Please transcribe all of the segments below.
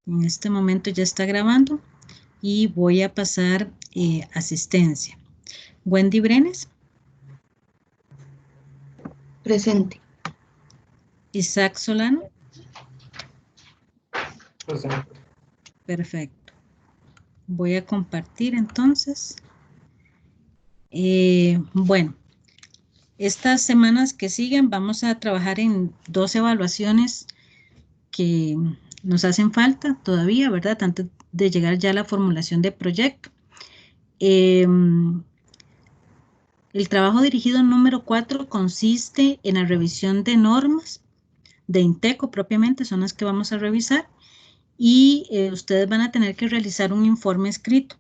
En este momento ya está grabando y voy a pasar asistencia. Wendy Brenes. Presente. Isaac Solano. Presente. Perfecto. Voy a compartir entonces. Bueno, estas semanas que siguen vamos a trabajar en 2 evaluaciones que nos hacen falta todavía, ¿verdad? Antes de llegar ya a la formulación de proyecto. El trabajo dirigido número 4 consiste en la revisión de normas de INTECO propiamente, son las que vamos a revisar, y ustedes van a tener que realizar un informe escrito.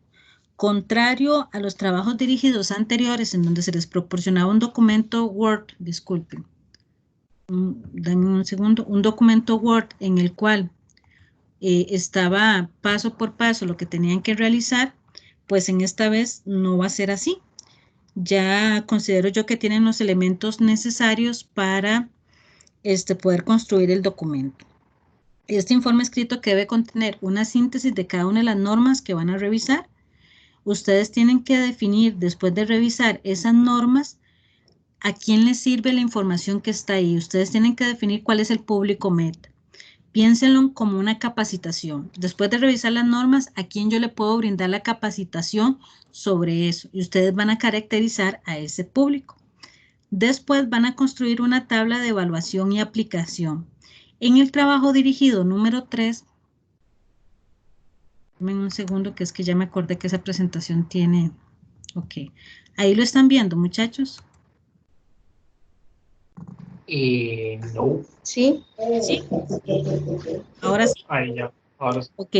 Contrario a los trabajos dirigidos anteriores en donde se les proporcionaba un documento Word, disculpen, denme un segundo, un documento Word en el cual estaba paso por paso lo que tenían que realizar, pues en esta vez no va a ser así. Ya considero yo que tienen los elementos necesarios para poder construir el documento. Este informe escrito que debe contener una síntesis de cada una de las normas que van a revisar. Ustedes tienen que definir, después de revisar esas normas, a quién les sirve la información que está ahí. Ustedes tienen que definir cuál es el público meta. Piénsenlo como una capacitación. Después de revisar las normas, ¿a quién yo le puedo brindar la capacitación sobre eso? Y ustedes van a caracterizar a ese público. Después van a construir una tabla de evaluación y aplicación. En el trabajo dirigido número 3, denme un segundo que es que ya me acordé que esa presentación tiene, ok. Ahí lo están viendo, muchachos. No. ¿Sí? Sí. Ahora sí. Ahí ya. Ahora sí. Ok.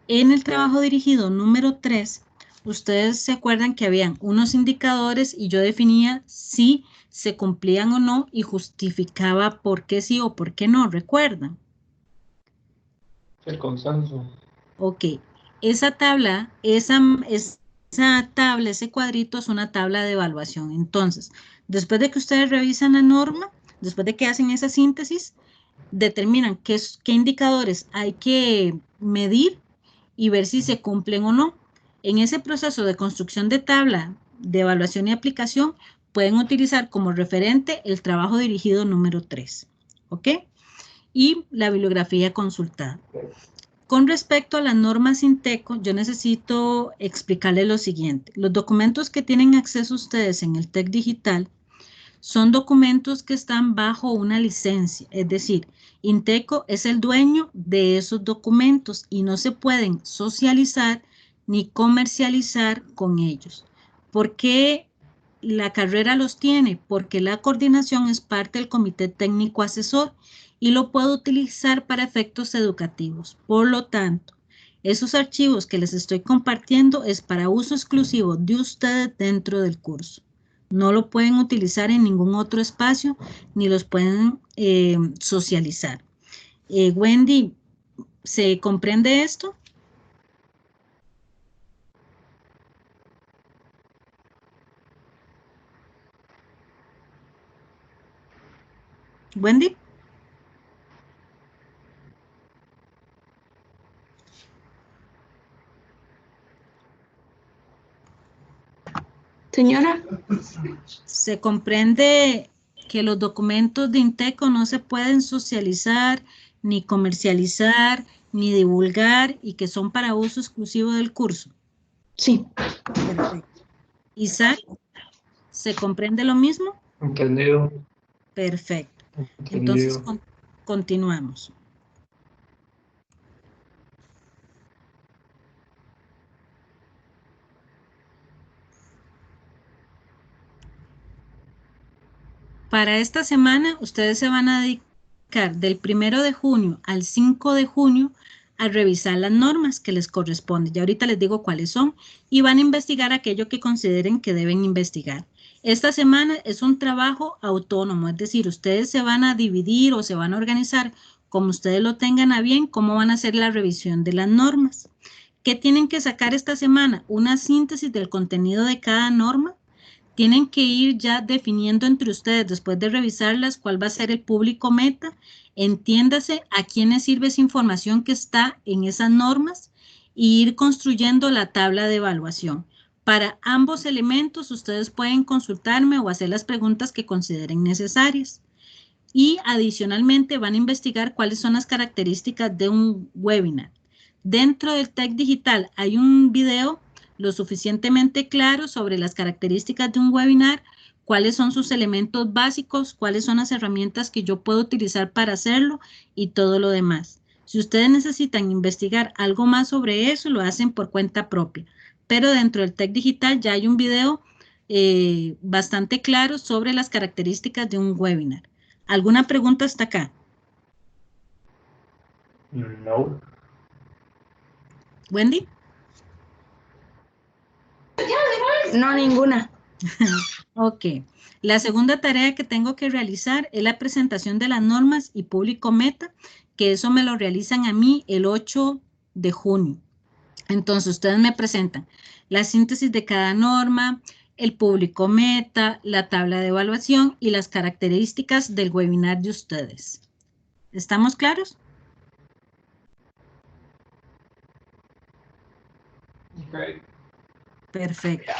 En el trabajo dirigido número 3, ustedes se acuerdan que habían unos indicadores y yo definía si se cumplían o no y justificaba por qué sí o por qué no, ¿recuerdan? El consenso. Ok. Esa tabla, ese cuadrito es una tabla de evaluación. Entonces, después de que ustedes revisan la norma, después de que hacen esa síntesis, determinan qué indicadores hay que medir y ver si se cumplen o no. En ese proceso de construcción de tabla de evaluación y aplicación, pueden utilizar como referente el trabajo dirigido número 3, ¿ok? Y la bibliografía consultada. Con respecto a las normas INTECO, yo necesito explicarles lo siguiente. Los documentos que tienen acceso ustedes en el TEC Digital son documentos que están bajo una licencia, es decir, INTECO es el dueño de esos documentos y no se pueden socializar ni comercializar con ellos. ¿Por qué la carrera los tiene? Porque la coordinación es parte del comité técnico asesor y lo puedo utilizar para efectos educativos. Por lo tanto, esos archivos que les estoy compartiendo es para uso exclusivo de ustedes dentro del curso. No lo pueden utilizar en ningún otro espacio, ni los pueden socializar. Wendy, ¿se comprende esto? Wendy. Señora. ¿Se comprende que los documentos de INTECO no se pueden socializar, ni comercializar, ni divulgar y que son para uso exclusivo del curso? Sí. Perfecto. Isaac, ¿se comprende lo mismo? Entendido. Perfecto. Entendido. Entonces, continuamos. Para esta semana, ustedes se van a dedicar del 1 de junio al 5 de junio a revisar las normas que les corresponden. Ya ahorita les digo cuáles son y van a investigar aquello que consideren que deben investigar. Esta semana es un trabajo autónomo, es decir, ustedes se van a dividir o se van a organizar como ustedes lo tengan a bien, cómo van a hacer la revisión de las normas. ¿Qué tienen que sacar esta semana? Una síntesis del contenido de cada norma. Tienen que ir ya definiendo entre ustedes, después de revisarlas, cuál va a ser el público meta Entiéndase a quiénes sirve esa información que está en esas normas y ir construyendo la tabla de evaluación. Para ambos elementos, ustedes pueden consultarme o hacer las preguntas que consideren necesarias. Y adicionalmente van a investigar cuáles son las características de un webinar. Dentro del TEC Digital hay un video lo suficientemente claro sobre las características de un webinar, cuáles son sus elementos básicos, cuáles son las herramientas que yo puedo utilizar para hacerlo y todo lo demás. Si ustedes necesitan investigar algo más sobre eso, lo hacen por cuenta propia. Pero dentro del TEC Digital ya hay un video bastante claro sobre las características de un webinar. ¿Alguna pregunta hasta acá? No. ¿Wendy? No, ninguna. Ok. La segunda tarea que tengo que realizar es la presentación de las normas y público meta, que eso me lo realizan a mí el 8 de junio. Entonces, ustedes me presentan la síntesis de cada norma, el público meta, la tabla de evaluación y las características del webinar de ustedes. ¿Estamos claros? Okay. Perfecto.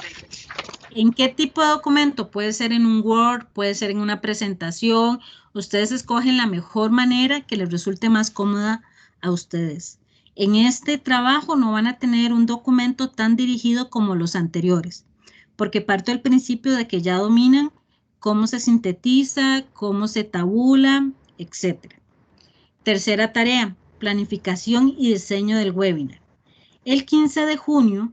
¿En qué tipo de documento? Puede ser en un Word, puede ser en una presentación. Ustedes escogen la mejor manera que les resulte más cómoda a ustedes. En este trabajo no van a tener un documento tan dirigido como los anteriores, porque parto del principio de que ya dominan cómo se sintetiza, cómo se tabula, etc. Tercera tarea, planificación y diseño del webinar. El 15 de junio,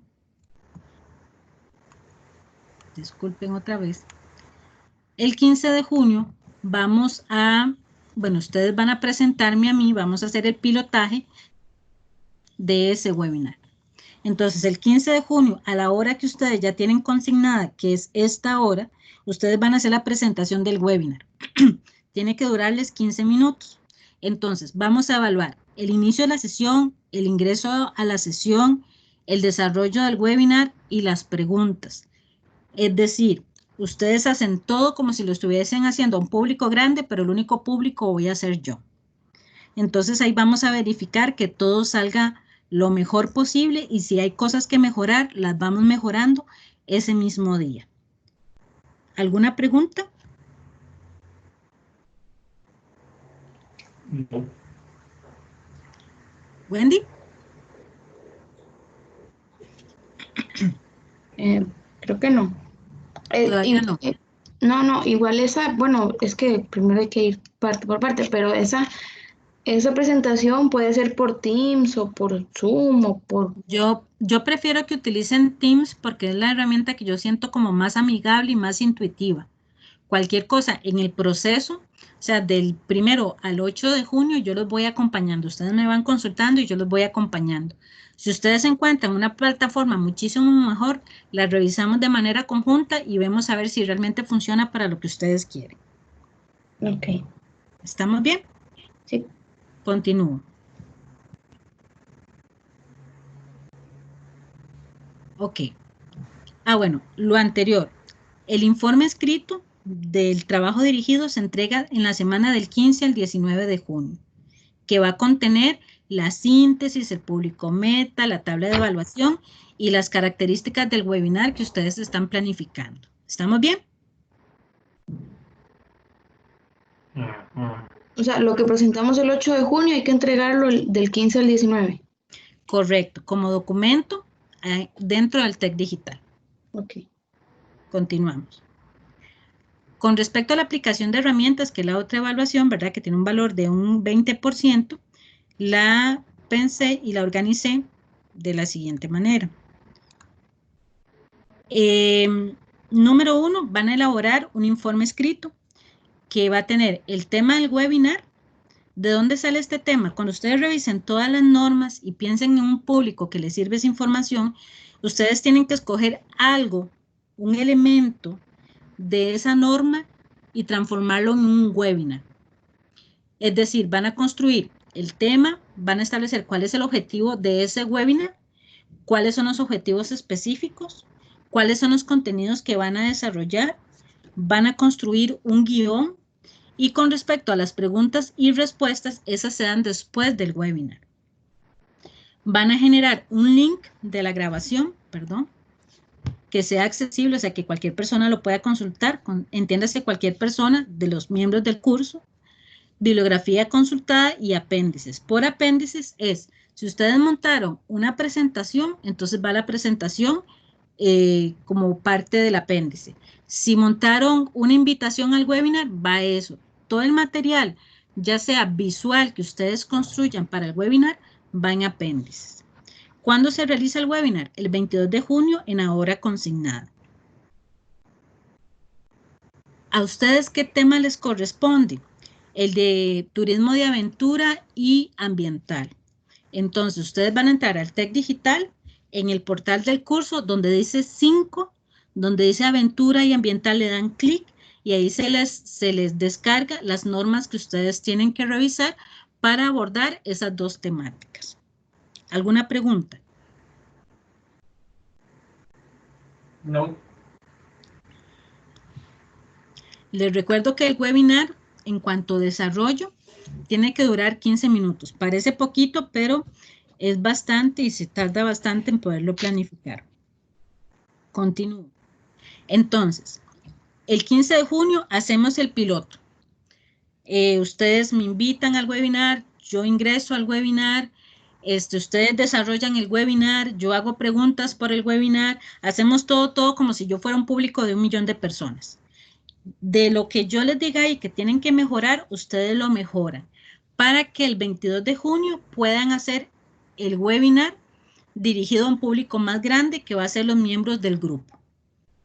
disculpen otra vez, el 15 de junio vamos a, bueno, ustedes van a presentarme a mí, vamos a hacer el pilotaje de ese webinar. Entonces, el 15 de junio, a la hora que ustedes ya tienen consignada, que es esta hora, ustedes van a hacer la presentación del webinar. Tiene que durarles 15 minutos. Entonces, vamos a evaluar el inicio de la sesión, el ingreso a la sesión, el desarrollo del webinar y las preguntas. Es decir, ustedes hacen todo como si lo estuviesen haciendo a un público grande, pero el único público voy a ser yo. Entonces ahí vamos a verificar que todo salga lo mejor posible y si hay cosas que mejorar, las vamos mejorando ese mismo día. ¿Alguna pregunta? No. Wendy. Creo que no. Todavía no. No, igual esa, bueno, es que primero hay que ir parte por parte, pero esa presentación puede ser por Teams o por Zoom o por... Yo prefiero que utilicen Teams porque es la herramienta que yo siento como más amigable y más intuitiva. Cualquier cosa en el proceso, o sea, del 1 al 8 de junio, yo los voy acompañando. Ustedes me van consultando y yo los voy acompañando. Si ustedes encuentran una plataforma muchísimo mejor, la revisamos de manera conjunta y vemos a ver si realmente funciona para lo que ustedes quieren. Ok. ¿Estamos bien? Sí. Continúo. Ok. Bueno, lo anterior. El informe escrito del trabajo dirigido se entrega en la semana del 15 al 19 de junio, que va a contener la síntesis, el público meta, la tabla de evaluación y las características del webinar que ustedes están planificando. ¿Estamos bien? O sea, lo que presentamos el 8 de junio hay que entregarlo del 15 al 19. Correcto, como documento dentro del TEC Digital. Ok. Continuamos. Con respecto a la aplicación de herramientas, que es la otra evaluación, ¿verdad? Que tiene un valor de un 20%, la pensé y la organicé de la siguiente manera. Número 1, van a elaborar un informe escrito que va a tener el tema del webinar. ¿De dónde sale este tema? Cuando ustedes revisen todas las normas y piensen en un público que les sirve esa información, ustedes tienen que escoger algo, un elemento de esa norma y transformarlo en un webinar. Es decir, van a construir el tema, van a establecer cuál es el objetivo de ese webinar, cuáles son los objetivos específicos, cuáles son los contenidos que van a desarrollar, van a construir un guión Y con respecto a las preguntas y respuestas, esas se dan después del webinar. Van a generar un link de la grabación, que sea accesible, o sea, que cualquier persona lo pueda consultar, entiéndase cualquier persona de los miembros del curso, bibliografía consultada y apéndices. Por apéndices es, si ustedes montaron una presentación, entonces va la presentación como parte del apéndice. Si montaron una invitación al webinar, va eso. Todo el material, ya sea visual que ustedes construyan para el webinar, va en apéndices. ¿Cuándo se realiza el webinar? El 22 de junio en la hora consignada. ¿A ustedes qué tema les corresponde? El de turismo de aventura y ambiental. Entonces, ustedes van a entrar al TEC Digital en el portal del curso donde dice 5, donde dice aventura y ambiental, le dan clic y ahí se les descarga las normas que ustedes tienen que revisar para abordar esas dos temáticas. ¿Alguna pregunta? No. Les recuerdo que el webinar, en cuanto a desarrollo, tiene que durar 15 minutos. Parece poquito, pero es bastante y se tarda bastante en poderlo planificar. Continúo. Entonces, el 15 de junio hacemos el piloto. Ustedes me invitan al webinar, yo ingreso al webinar, ustedes desarrollan el webinar, yo hago preguntas por el webinar, hacemos todo como si yo fuera un público de 1 millón de personas. De lo que yo les diga y que tienen que mejorar, ustedes lo mejoran para que el 22 de junio puedan hacer el webinar dirigido a un público más grande que va a ser los miembros del grupo,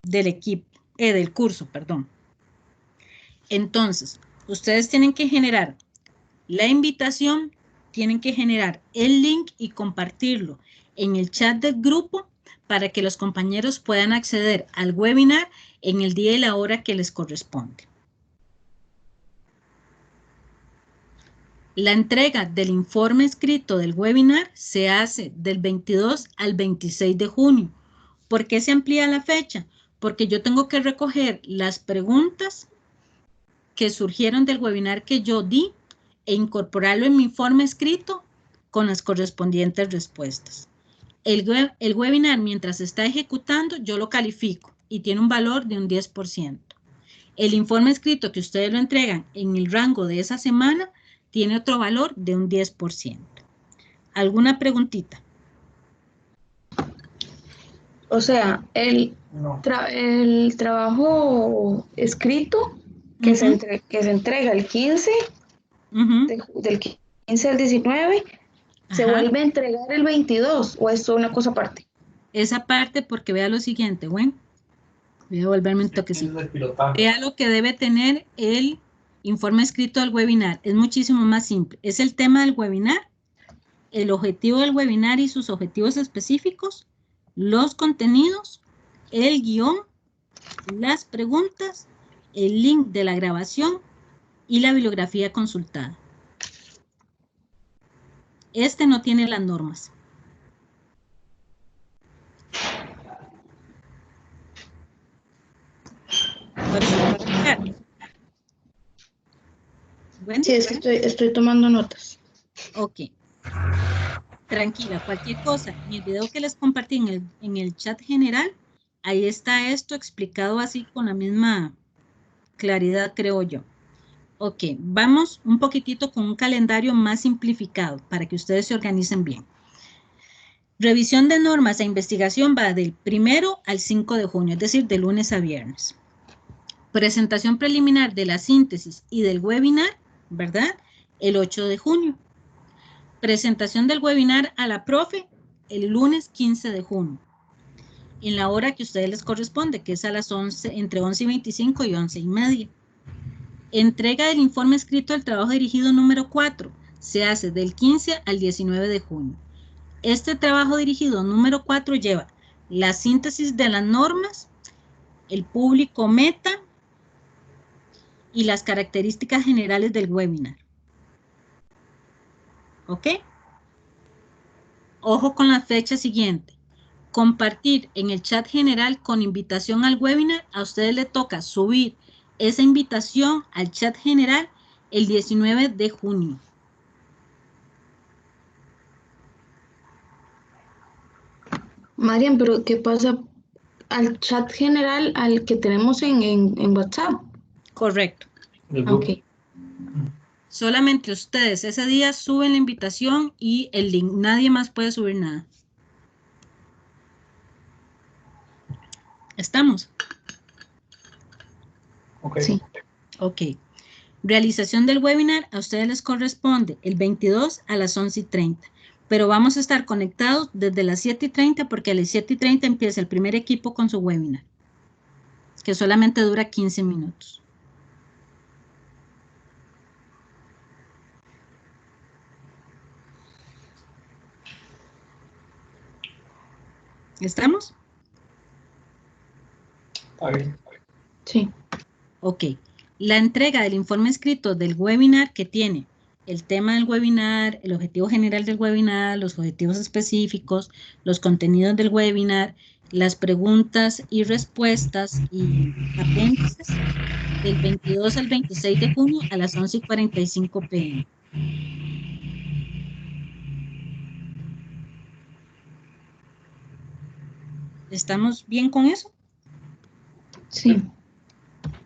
del equipo, del curso, perdón. Entonces, ustedes tienen que generar la invitación, tienen que generar el link y compartirlo en el chat del grupo para que los compañeros puedan acceder al webinar en el día y la hora que les corresponde. La entrega del informe escrito del webinar se hace del 22 al 26 de junio. ¿Por qué se amplía la fecha? Porque yo tengo que recoger las preguntas que surgieron del webinar que yo di e incorporarlo en mi informe escrito con las correspondientes respuestas. El webinar, mientras se está ejecutando, yo lo califico y tiene un valor de un 10%. El informe escrito que ustedes lo entregan en el rango de esa semana tiene otro valor de un 10%. ¿Alguna preguntita? O sea, el trabajo escrito que, se entrega el 15, del 15 al 19, ¿se vuelve a entregar el 22 o es una cosa aparte? Esa parte, porque vea lo siguiente, bueno, voy a volverme un toquecito. Vea lo que debe tener el informe escrito del webinar. Es muchísimo más simple. Es el tema del webinar, el objetivo del webinar y sus objetivos específicos, los contenidos, el guión, las preguntas, el link de la grabación y la bibliografía consultada. Este no tiene las normas. Bueno, sí, es que estoy tomando notas. Ok. Tranquila, cualquier cosa. En el video que les compartí en el chat general, ahí está esto explicado así con la misma claridad, creo yo. Ok, vamos un poquitito con un calendario más simplificado para que ustedes se organicen bien. Revisión de normas e investigación va del 1 al 5 de junio, es decir, de lunes a viernes. Presentación preliminar de la síntesis y del webinar, ¿verdad? El 8 de junio. Presentación del webinar a la profe el lunes 15 de junio. En la hora que a ustedes les corresponde, que es a las 11, entre 11:25 y 11:30. Entrega del informe escrito del trabajo dirigido número 4. Se hace del 15 al 19 de junio. Este trabajo dirigido número 4 lleva la síntesis de las normas, el público meta y las características generales del webinar. ¿Ok? Ojo con la fecha siguiente. Compartir en el chat general con invitación al webinar. A ustedes les toca subir esa invitación al chat general el 19 de junio. Marian, pero ¿qué pasa al chat general al que tenemos en WhatsApp? Correcto. Ok. Solamente ustedes ese día suben la invitación y el link. Nadie más puede subir nada. ¿Estamos? Ok. Sí. Ok. Realización del webinar a ustedes les corresponde el 22 a las 11:30. Pero vamos a estar conectados desde las 7:30 porque a las 7:30 empieza el primer equipo con su webinar, que solamente dura 15 minutos. ¿Estamos? Está bien. Sí. Ok. La entrega del informe escrito del webinar que tiene el tema del webinar, el objetivo general del webinar, los objetivos específicos, los contenidos del webinar, las preguntas y respuestas y apéndices del 22 al 26 de junio a las 11:45 p.m. ¿Estamos bien con eso? Sí.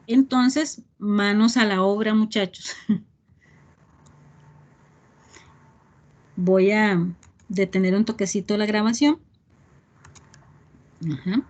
Entonces, manos a la obra, muchachos. Voy a detener un toquecito la grabación. Ajá.